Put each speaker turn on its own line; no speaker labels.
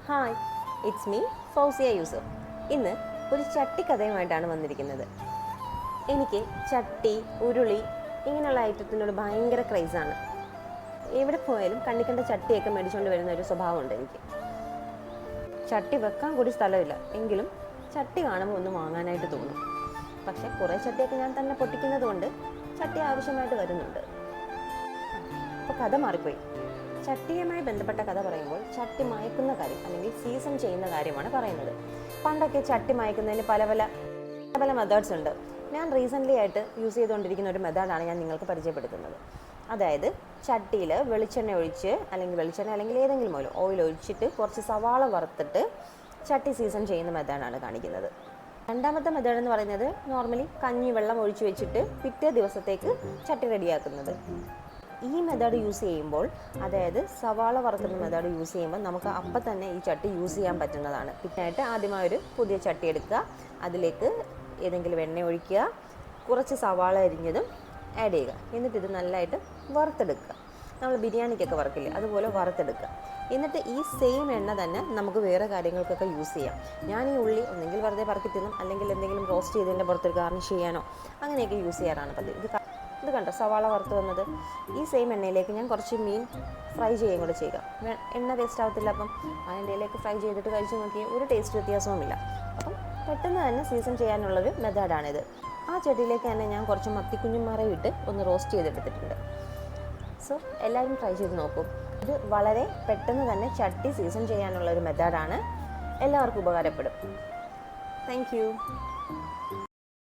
Hi, it's me Fousiya Yusuf. ഇന്ന് ഒരു ചട്ടി കഥയുമായിട്ടാണ് വന്നിരിക്കുന്നത്. എനിക്ക് ചട്ടി, ഉരുളി ഇങ്ങനെയുള്ള ഐറ്റത്തിനോട് ഭയങ്കര ക്രൈസാണ്. എവിടെ പോയാലും കണ്ണിക്കണ്ട ചട്ടിയൊക്കെ മേടിച്ചുകൊണ്ട് വരുന്ന ഒരു സ്വഭാവമുണ്ട് എനിക്ക്. ചട്ടി വെക്കാൻ കൂടി സ്ഥലമില്ല, എങ്കിലും ചട്ടി കാണുമ്പോൾ ഒന്ന് വാങ്ങാനായിട്ട് തോന്നും. പക്ഷേ കുറേ ചട്ടിയൊക്കെ ഞാൻ തന്നെ പൊട്ടിക്കുന്നത് കൊണ്ട് ചട്ടി ആവശ്യമായിട്ട് വരുന്നുണ്ട്. അപ്പോൾ കഥ മാറിപ്പോയി. ചട്ടിയുമായി ബന്ധപ്പെട്ട കഥ പറയുമ്പോൾ ചട്ടി മയക്കുന്ന കാര്യം അല്ലെങ്കിൽ സീസൺ ചെയ്യുന്ന കാര്യമാണ് പറയുന്നത്. പണ്ടൊക്കെ ചട്ടി മയക്കുന്നതിന് പല പല മെത്തേഡ്സ് ഉണ്ട്. ഞാൻ റീസെൻ്റ്ലി ആയിട്ട് യൂസ് ചെയ്തുകൊണ്ടിരിക്കുന്ന ഒരു മെത്തേഡാണ് ഞാൻ നിങ്ങൾക്ക് പരിചയപ്പെടുത്തുന്നത്. അതായത് ചട്ടിയിൽ വെളിച്ചെണ്ണ ഒഴിച്ച് അല്ലെങ്കിൽ ഏതെങ്കിലും ഓയിൽ ഒഴിച്ചിട്ട് കുറച്ച് സവാള വറുത്തിട്ട് ചട്ടി സീസൺ ചെയ്യുന്ന മെത്തേഡാണ് കാണിക്കുന്നത്. രണ്ടാമത്തെ മെത്തേഡ് എന്ന് പറയുന്നത് നോർമലി കഞ്ഞി വെള്ളം ഒഴിച്ച് വെച്ചിട്ട് പിറ്റേ ദിവസത്തേക്ക് ചട്ടി റെഡിയാക്കുന്നത്. ഈ മെത്തേഡ് യൂസ് ചെയ്യുമ്പോൾ, അതായത് സവാള വറുക്കുന്ന മെത്തേഡ് യൂസ് ചെയ്യുമ്പോൾ നമുക്ക് അപ്പം തന്നെ ഈ ചട്ടി യൂസ് ചെയ്യാൻ പറ്റുന്നതാണ്. പിന്നായിട്ട് ആദ്യമായി ഒരു പുതിയ ചട്ടി എടുക്കുക, അതിലേക്ക് ഏതെങ്കിലും എണ്ണ ഒഴിക്കുക, കുറച്ച് സവാള അരിഞ്ഞതും ആഡ് ചെയ്യുക. എന്നിട്ട് ഇത് നല്ലതായിട്ട് വറുത്തെടുക്കുക. നമ്മൾ ബിരിയാണിക്കൊക്കെ വറുക്കില്ലേ, അതുപോലെ വറുത്തെടുക്കുക. എന്നിട്ട് ഈ സെയിം എണ്ണ തന്നെ നമുക്ക് വേറെ കാര്യങ്ങൾക്കൊക്കെ യൂസ് ചെയ്യാം. ഞാൻ ഈ ഉള്ളി ഒന്നെങ്കിൽ വെറുതെ പറക്കി തിന്നും, അല്ലെങ്കിൽ എന്തെങ്കിലും റോസ്റ്റ് ചെയ്തതിൻ്റെ പുറത്തൊരു ഗാർണിഷ് ചെയ്യാനോ അങ്ങനെയൊക്കെ യൂസ് ചെയ്യാറാണ് പതിവ്. ഇത് കണ്ടോ, സവാള വറുത്ത് വന്നത്. ഈ സെയിം എണ്ണയിലേക്ക് ഞാൻ കുറച്ച് മീൻ ഫ്രൈ ചെയ്യുകയും കൂടെ ചെയ്യുക. എണ്ണ വേസ്റ്റ് ആവത്തില്ല. അപ്പം ആ എണ്ണയിലേക്ക് ഫ്രൈ ചെയ്തിട്ട് കഴിച്ച് നോക്കിയാൽ ഒരു ടേസ്റ്റ് വ്യത്യാസവുമില്ല. അപ്പം പെട്ടെന്ന് തന്നെ സീസൺ ചെയ്യാനുള്ളൊരു മെത്തേഡാണിത്. ആ ചട്ടിയിലേക്ക് തന്നെ ഞാൻ കുറച്ച് മത്തിക്കുഞ്ഞുമാരെ ഇട്ട് ഒന്ന് റോസ്റ്റ് ചെയ്തെടുത്തിട്ടുണ്ട്. സോ എല്ലാവരും ട്രൈ ചെയ്ത് നോക്കും. ഇത് വളരെ പെട്ടെന്ന് തന്നെ ചട്ടി സീസൺ ചെയ്യാനുള്ളൊരു മെത്തേഡാണ്. എല്ലാവർക്കും ഉപകാരപ്പെടും. Thank you.